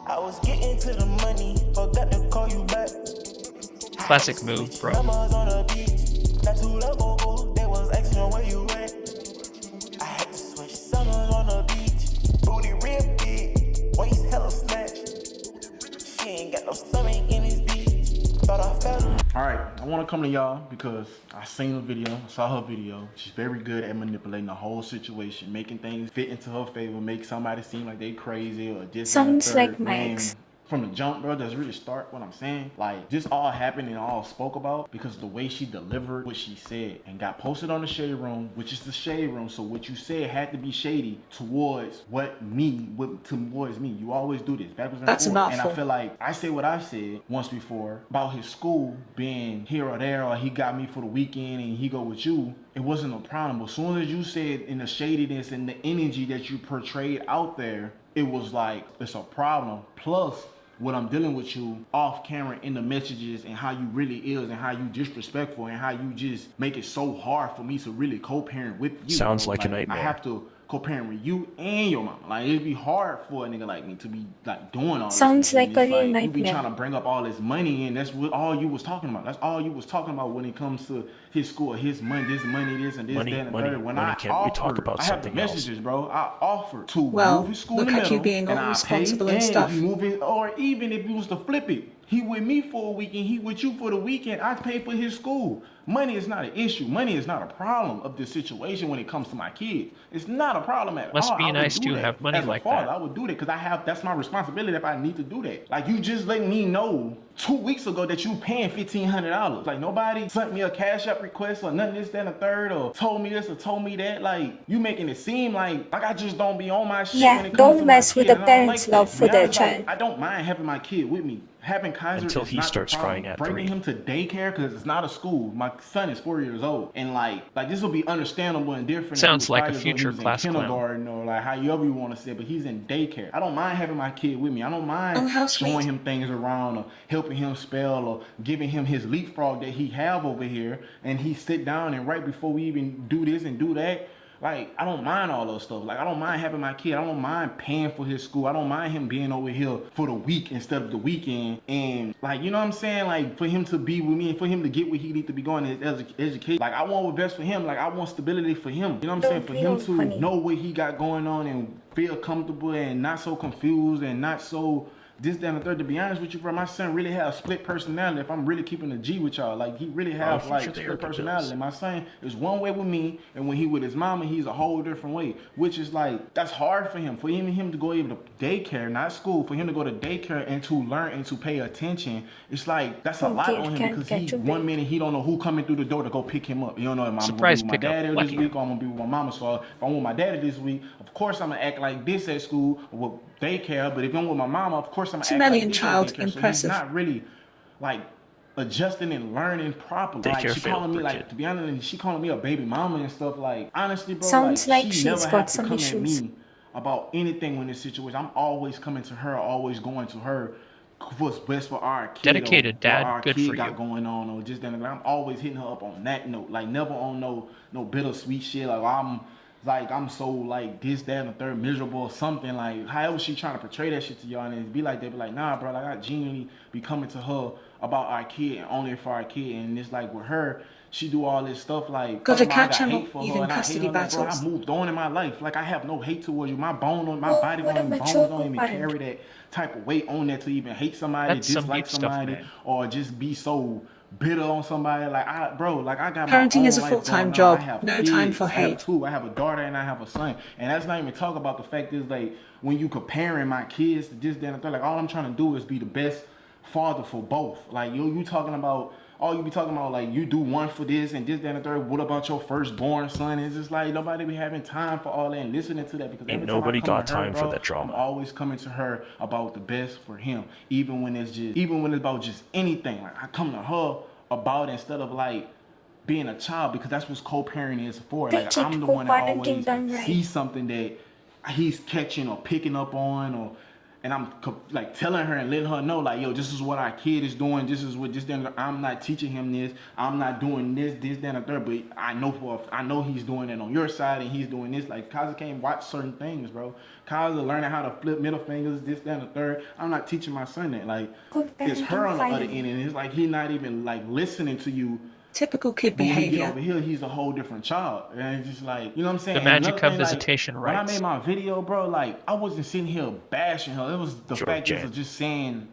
I was getting to the money, forgot to call you back. Classic move, bro. Numbers on the beach, not too low, they was asking where you at. I had to switch summers on the beach, booty real big, waist hella snatched. She ain't got no stomach in his beach, thought I fell. Alright, I want to come to y'all because I seen the video, I saw her video. She's very good at manipulating the whole situation, making things fit into her favor, make somebody seem like they crazy or just Sounds like my ex. From the jump, bro, does really start what I'm saying. Like, this all happened and all spoke about because the way she delivered what she said and got posted on the Shade Room, which is the Shade Room. So what you said had to be shady towards towards me. You always do this backwards and That's a forward. And mouthful. I feel like I said what I said once before about his school being here or there, or he got me for the weekend and he go with you. It wasn't a problem. But as soon as you said in the shadiness and the energy that you portrayed out there, it was like, it's a problem. Plus, what I'm dealing with you off camera in the messages and how you really is and how you disrespectful and how you just make it so hard for me to really co-parent with you. Sounds like a nightmare. I have to co-parent with you and your mama. Like, it'd be hard for a nigga like me to be like doing all this. Sounds like a real You be nightmare. trying to bring up all this money and that's what all you was talking about. That's all you was talking about when it comes to his school, his money, this and this, that, and the third. When I Can't we talk about I have the something else? messages, bro. I offered to Well, move his school look in the at middle, you being and all I responsible pay, and and stuff. if you move it, or even if you was to flip it, he with me for a weekend, he with you for the weekend. I pay for his school. Money is not an issue. Money is not a problem of this situation when it comes to my kids. It's not a problem at Must all. be I would nice do to that. have money As a like father, that. I would do that because that's my responsibility if I need to do that. Like, you just letting me know 2 weeks ago that you paying $1,500. Like, nobody sent me a Cash App request or nothing, this, that, and the third, or told me this or told me that. Like, you making it seem like I just don't be on my shit when Yeah, it comes to don't my mess with kid, the and I don't parents' like love that. for Be their honest, like, child. I don't mind having my kid with me. Having Kaiser Until is he not starts the problem. crying at Bringing 3. him to daycare because it's not a school. My son is 4 years old, and like this will be understandable and different. Sounds if he was like 5 a years old, he future was in class clown. kindergarten or like however you want to say it, but he's in daycare. I don't mind having my kid with me. I don't mind Oh, how showing sweet. him things around or helping him spell or giving him his leapfrog that he have over here, and he sit down and right before we even do this and do that. Like, I don't mind all those stuff. Like, I don't mind having my kid. I don't mind paying for his school. I don't mind him being over here for the week instead of the weekend. And, like, you know what I'm saying? Like, for him to be with me and for him to get where he need to be going in his education. Like, I want what's best for him. Like, I want stability for him. You know what I'm saying? For him to know what he got going on and feel comfortable and not so confused and not so this, that, and the third. To be honest with you, bro, my son really has split personality. If I'm really keeping a G with y'all, like, he really has like split personality. My son is one way with me, and when he with his mama, he's a whole different way. Which is like, that's hard for him. For even him to go even to daycare, not school, for him to go to daycare and to learn and to pay attention, it's like that's a lot on him because he 1 minute he don't know who coming through the door to go pick him up. You don't know if I'm gonna be with my daddy this week or I'm gonna be with my mama. So if I'm with my daddy this week, of course I'm gonna act like this at school or with daycare. But if I'm with my mama, of course I'm gonna act like this at daycare. So he's not really like adjusting and learning properly. Like, she calling me, like, to be honest, she calling me a baby mama and stuff. Like, honestly, bro, Sounds like she never she's had got to some come issues. at me about anything in this situation. I'm always coming to her, always going to her. What's best for our kid? Dedicated dad, our good kid for got you. going on, or just then I'm always hitting her up on that note. Like, never on no bittersweet shit. Like I'm so like this, that, and the third, miserable or something. Like, however she trying to portray that shit to y'all, and it be like, they be like, nah, bro, like, I genuinely be coming to her about our kid and only for our kid. And it's like with her, she do all this stuff like, Got to I catch got him hate for even her, and I hate custody her. Like, bro, I battles. moved on in my life. Like, I have no hate towards you. My body don't even carry that type of weight on that to even hate somebody, That's some dislike deep stuff, somebody, man. or just be so bitter on somebody. Like, I got Parenting my own is a life full-time going on. job. I have No kids. time for I have hate. two. I have a daughter and I have a son. And that's not even talk about the fact is, like, when you comparing my kids to this, that, and the third, like, all I'm trying to do is be the best father for both. Like, you talking about, all you be talking about, like, you do one for this and this, that, and the third. What about your firstborn son? It's just like, nobody be having time for all that and listening to that, because Ain't every time nobody I come got to her, time bro, for that drama. I'm always coming to her about the best for him, even when it's about just anything. Like, I come to her about it instead of like being a child, because that's what co-parenting is for. Like, I'm the one that always see something that he's catching or picking up on, or and I'm like telling her and letting her know, like, yo, this is what our kid is doing. This is what I'm not teaching him this. I'm not doing this, that, and the third. But I know he's doing it on your side, and he's doing this. Like, Kaiser can't watch certain things, bro. Kaiser learning how to flip middle fingers, this, that, and the third. I'm not teaching my son that. Like, it's her on the other end, and it's like he's not even like listening to you. Typical kid But when he get behavior. over here, he's a whole different child. And it's just like, you know what I'm saying? The And magic another of thing, like, visitation when I rights. made my video, bro, like, I wasn't sitting here bashing her. It was the Sure, fact Jan. of just saying,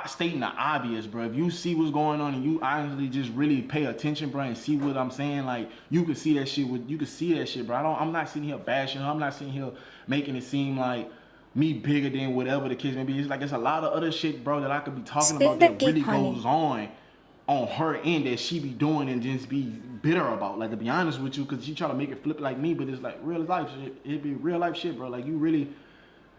stating the obvious, bro. If you see what's going on and you honestly just really pay attention, bro, and see what I'm saying, like, you can see that shit, bro. I'm not sitting here bashing her. I'm not sitting here making it seem like me bigger than whatever the case may be. It's like, it's a lot of other shit, bro, that I could be talking Spill about the that tea, really honey. goes on her end that she be doing and just be bitter about. Like, to be honest with you, because she try to make it flip like me, but it's like real life shit. It be real life shit, bro. Like, you really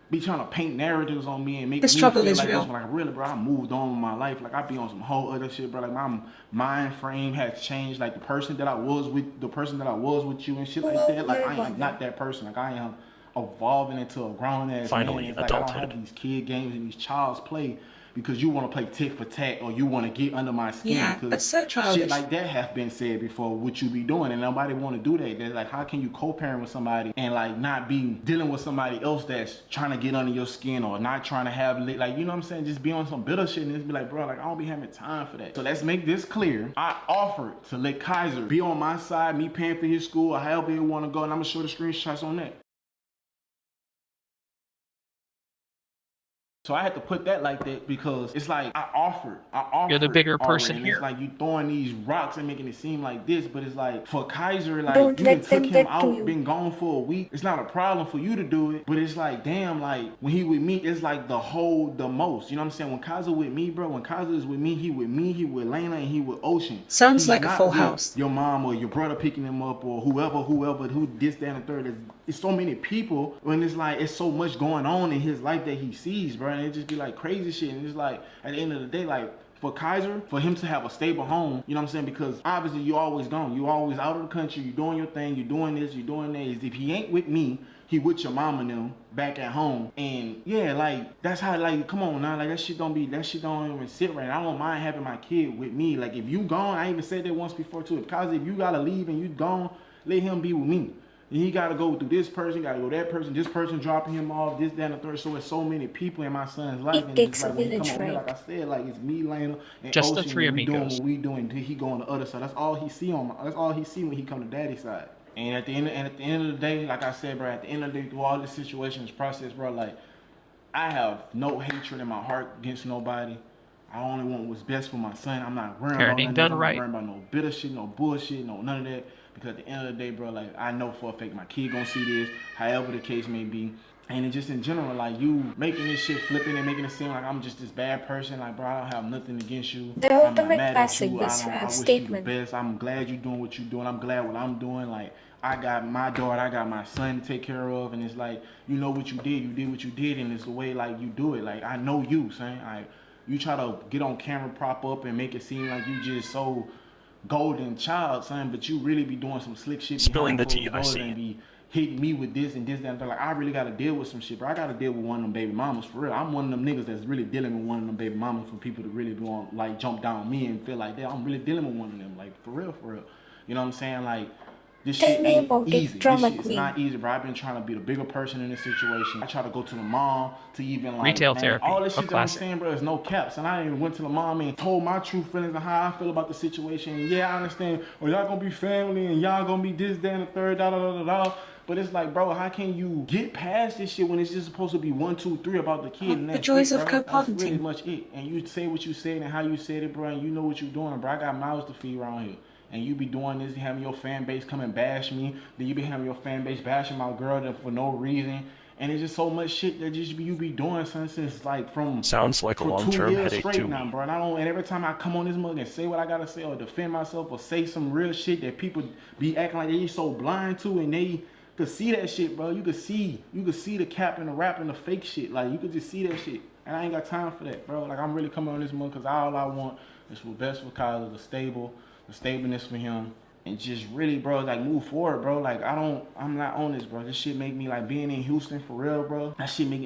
be trying to paint narratives on me and make The me struggle feel is like real. this. Like, really, bro, I moved on with my life. Like, I be on some whole other shit, bro. Like, my mind frame has changed. Like, the person that I was with you and shit like that. Like, I am not that person. Like, I am evolving into a grown ass Finally, man. It's like, I don't adulthood. have these kid games and these child's play because you want to play tit for tat or you want to get under my skin. Yeah, Because that's so childish. shit like that have been said before, what you be doing, and nobody want to do that. They're like, how can you co-parent with somebody and like not be dealing with somebody else that's trying to get under your skin or not trying to have like, you know what I'm saying, just be on some bitter shit and just be like, bro, like, I don't be having time for that. So let's make this clear. I offered to let Kaiser be on my side, me paying for his school or however he want to go, and I'm gonna show the screenshots on that. So I had to put that like that because it's like I offered. You're the bigger person and here. It's like you throwing these rocks and making it seem like this, but it's like for Kaiser, like Don't you let done them took him get to out, you. been gone for a week. It's not a problem for you to do it, but it's like, damn, like when he with me, it's like the most. You know what I'm saying? When Kaiser with me, bro, when Kaiser is with me, he with Lena, and he with Ocean. Sounds He's like a not full with house. your mom or your brother picking him up or whoever, who this, that, and the third. It's so many people when it's like it's so much going on in his life that he sees, bro, and it just be like crazy shit. And it's like at the end of the day, like for Kaiser, for him to have a stable home, you know what I'm saying? Because obviously you always gone, you always out of the country, you doing your thing, you doing this, you doing that. If he ain't with me, he with your mama and them back at home. And yeah, like that's how, like, come on now, like that shit don't even sit right. I don't mind having my kid with me. Like if you gone, I even said that once before too. If Kaiser, if you gotta leave and you gone, let him be with me. And he gotta go through this person, gotta go that person, this person dropping him off, this, that, and the third. So it's so many people in my son's life. It And takes it's like a when he village, come over here, right? like I said, like it's me, Lena, and Just the Ocean, three and we doing amigos. what we doing. He go on the other side. That's all he see that's all he see when he come to daddy's side. And at the end of the day, like I said, bro, at the end of the day, through all this situation, this process, bro, like I have no hatred in my heart against nobody. I only want what's best for my son. I'm not worrying about Parenting nothing done else. I'm right. not worrying about no bitter shit, no bullshit, no none of that. Because at the end of the day, bro, like I know for a fact my kid gonna see this, however the case may be. And it just in general, like you making this shit flipping and making it seem like I'm just this bad person. Like, bro, I don't have nothing against you. The I'm not ultimate mad at classic you. is I a wish you the statement. best. I'm glad you're doing what you're doing. I'm glad what I'm doing. Like, I got my daughter, I got my son to take care of, and it's like, you know what you did what you did, and it's the way like you do it. Like, I know you, son. You try to get on camera, prop up, and make it seem like you just so golden child, son, but you really be doing some slick shit Spilling behind the tea, closed doors I see. and be hitting me with this and this, that, and that. Like, I really got to deal with some shit, bro. I got to deal with one of them baby mamas, for real. I'm one of them niggas that's really dealing with one of them baby mamas for people to really want, like, jump down on me and feel like that. I'm really dealing with one of them, like, for real, for real. You know what I'm saying? Like, this Tell shit me ain't about it, easy. This drama shit is queen. not easy, bro. I've been trying to be the bigger person in this situation. I try to go to the mom to even like Retail man, therapy, all this a shit that I'm classic. saying, bro, is no caps. And I even went to the mom and told my true feelings and how I feel about the situation. And yeah, I understand. Or y'all gonna be family and y'all gonna be this, that, and the third, da da da da da. But it's like, bro, how can you get past this shit when it's just supposed to be 1, 2, 3 about the kid? And The that's joys it, of bro. That's really co-parenting. much it. And you say what you said and how you said it, bro, and you know what you're doing, bro. I got mouths to feed around here. And you be doing this, having your fan base come and bash me. Then you be having your fan base bashing my girl for no reason. And it's just so much shit that you be doing since like from Sounds like a for 2 long-term years headache straight to now, me. bro. And every time I come on this mug and say what I gotta say or defend myself or say some real shit that people be acting like they so blind to, and they could see that shit, bro. You could see the cap and the rap and the fake shit. Like you could just see that shit. And I ain't got time for that, bro. Like I'm really coming on this mug because all I want is what's best for Kaiser, the stableness for him. and just really, bro, like move forward, bro. Like I'm not on this, bro. This shit make me like being in Houston for real, bro.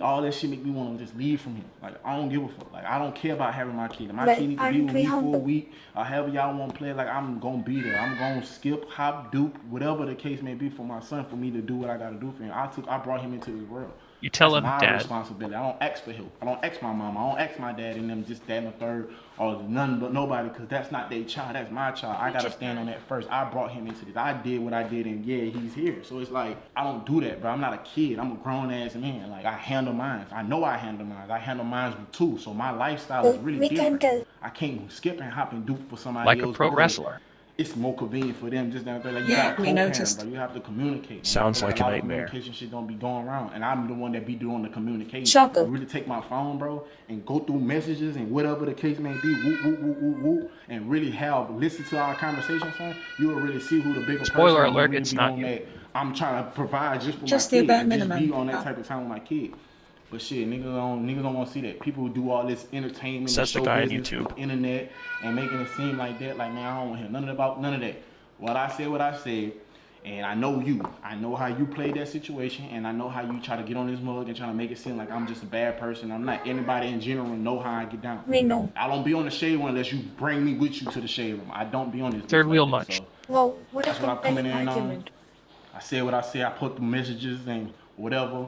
All that shit make me want to just leave from here. Like I don't give a fuck. Like I don't care about having my kid. If my But kid need to be aren't with we me for a humble? week or however y'all want to play. Like I'm gonna be there. I'm gonna skip, hop, dupe, whatever the case may be for my son for me to do what I gotta do for him. I brought him into this world. You tell That's him, my Dad. responsibility. I don't ask for help. I don't ask my mama. I don't ask my dad and them just that and the third or none but nobody because that's not their child. That's my child. I gotta stand on that first. I brought him into this. I did what I did and yeah, he's here. So it's like I don't do that, bro. I'm not a kid. I'm a grown ass man. Like I handle mine. I know I handle mine. I handle mine too. So my lifestyle is really We can different. tell. I can't skip and hop and do for somebody Like a else. pro because wrestler. it's more convenient for them just down there. Like you Yeah, gotta we co-parent, noticed. bro. You have to communicate. Sounds like a lot of nightmare. Communication shit don't be going around, and I'm the one that be doing the communication. Shocker. I really take my phone, bro, and go through messages and whatever the case may be, whoop whoop whoop whoop whoop, and really listen to our conversation, son. You will really see who the bigger Spoiler person alert, really it's be not on you. that. I'm trying to provide just for Just my the kid, bare and just minimum. be on that Yeah. type of time with my kid. But shit, niggas don't want to see that. People do all this entertainment Says the and show guy on business YouTube. on the internet and making it seem like that. Like, man, I don't want to hear none of that. What I said, and I know you. I know how you played that situation, and I know how you try to get on this mug and try to make it seem like I'm just a bad person. I'm not. Anybody in general know how I get down. We know. I don't be on the shade room unless you bring me with you to the shade room. I don't be on this. Third bitch wheel like that. much. So Well, what a that's what I'm coming compelling in on. argument. I said what I said. I put the messages and whatever.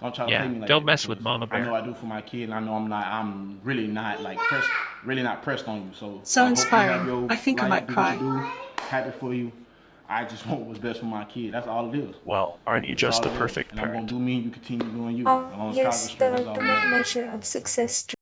Don't try to Yeah, play me like don't that, mess with because Mama I know Bear. I do for my kid, and I know I'm really not like pressed on you. So So I hope you have inspiring. your I think I life, might do cry. what you do. Happy for you. I just want what's best for my kid. That's all it is. Well, aren't you That's just all the it is. perfect And I'm gonna parent? do me, and you continue doing you. As long as Kaiser Yes, straight, the that's all it ultimate is. measure of success